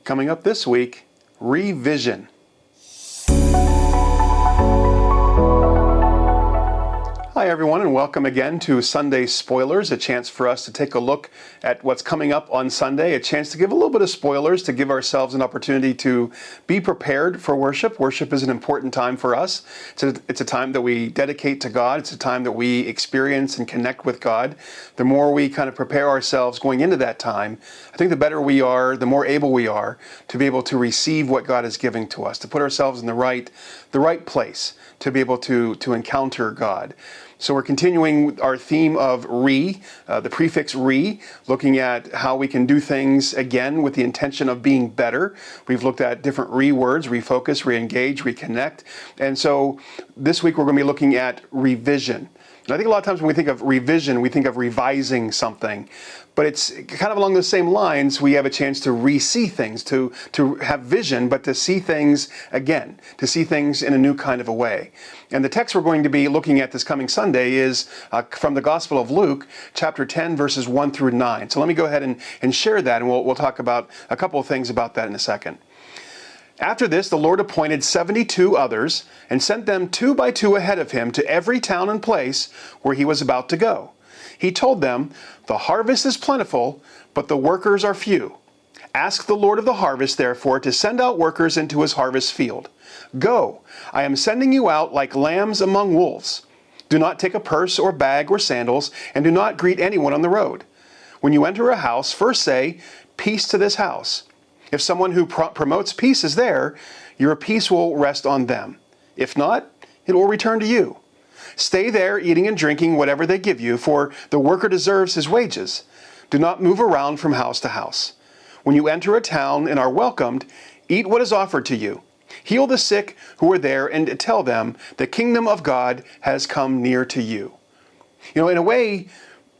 Coming up this week, revision. Hi everyone, and welcome again to Sunday Spoilers, a chance for us to take a look at what's coming up on Sunday, a chance to give a little bit of spoilers, to give ourselves an opportunity to be prepared for worship. Worship is an important time for us. It's a time that we dedicate to God. It's a time that we experience and connect with God. The more we kind of prepare ourselves going into that time, I think the better we are, the more able we are to be able to receive what God is giving to us, to put ourselves in the right place, to be able to encounter God. So we're continuing our theme of the prefix re, looking at how we can do things again with the intention of being better. We've looked at different words, refocus, reengage, reconnect. And so this week we're going to be looking at revision. And I think a lot of times when we think of revision, we think of revising something. But it's kind of along the same lines. We have a chance to re-see things, to have vision, but to see things again, to see things in a new kind of a way. And the text we're going to be looking at this coming Sunday is from the Gospel of Luke, chapter 10, verses 1 through 9. So let me go ahead and share that, and we'll talk about a couple of things about that in a second. After this, the Lord appointed 72 others and sent them 2 by 2 ahead of him to every town and place where he was about to go. He told them, "The harvest is plentiful, but the workers are few. Ask the Lord of the harvest, therefore, to send out workers into his harvest field. Go, I am sending you out like lambs among wolves. Do not take a purse or bag or sandals, and do not greet anyone on the road. When you enter a house, first say, 'Peace to this house.' If someone who promotes peace is there, your peace will rest on them. If not, it will return to you. Stay there, eating and drinking whatever they give you, for the worker deserves his wages. Do not move around from house to house. When you enter a town and are welcomed, eat what is offered to you. Heal the sick who are there and tell them, the kingdom of God has come near to you." You know, in a way,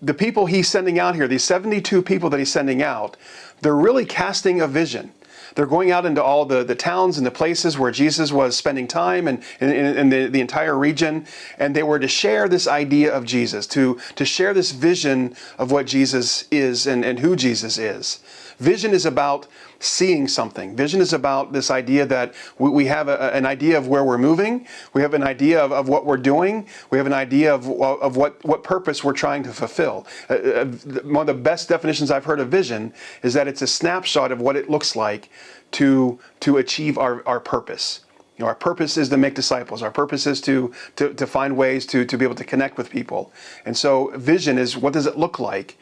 the people he's sending out here, these 72 people that he's sending out, they're really casting a vision. They're going out into all the towns and the places where Jesus was spending time and in the entire region. And they were to share this idea of Jesus, to share this vision of what Jesus is and who Jesus is. Vision is about seeing something. Vision is about this idea that we have an idea of where we're moving. We have an idea of what we're doing. We have an idea of what purpose we're trying to fulfill. One of the best definitions I've heard of vision is that it's a snapshot of what it looks like to achieve our purpose. You know, our purpose is to make disciples. Our purpose is to find ways to be able to connect with people. And so vision is, what does it look like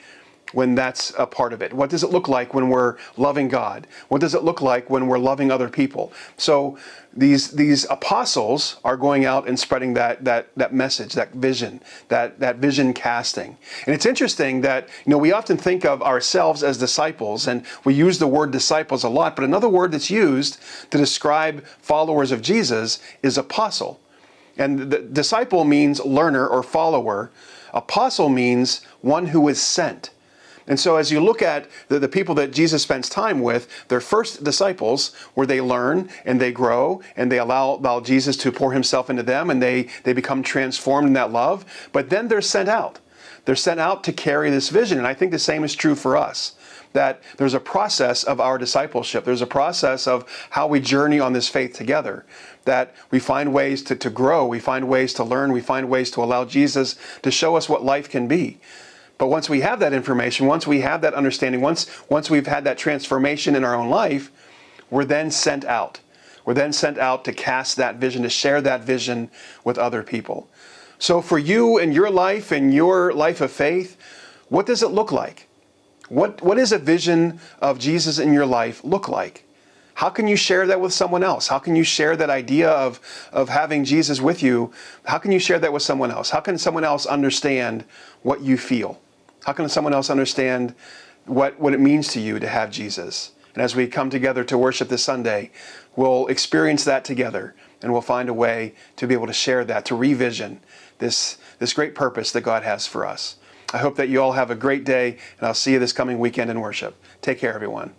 when that's a part of it? What does it look like when we're loving God? What does it look like when we're loving other people? So these apostles are going out and spreading that message, that vision, that vision casting. And it's interesting that, you know, we often think of ourselves as disciples, and we use the word disciples a lot, but another word that's used to describe followers of Jesus is apostle. And the disciple means learner or follower. Apostle means one who is sent. And so as you look at the people that Jesus spends time with, their first disciples, where they learn and they grow and they allow Jesus to pour himself into them, and they become transformed in that love. But then they're sent out. They're sent out to carry this vision. And I think the same is true for us, that there's a process of our discipleship. There's a process of how we journey on this faith together, that we find ways to grow. We find ways to learn. We find ways to allow Jesus to show us what life can be. But once we have that information, once we have that understanding, once we've had that transformation in our own life, we're then sent out. We're then sent out to cast that vision, to share that vision with other people. So for you and your life of faith, what does it look like? What does a vision of Jesus in your life look like? How can you share that with someone else? How can you share that idea of having Jesus with you? How can you share that with someone else? How can someone else understand what you feel? How can someone else understand what it means to you to have Jesus? And as we come together to worship this Sunday, we'll experience that together, and we'll find a way to be able to share that, to revision this great purpose that God has for us. I hope that you all have a great day, and I'll see you this coming weekend in worship. Take care, everyone.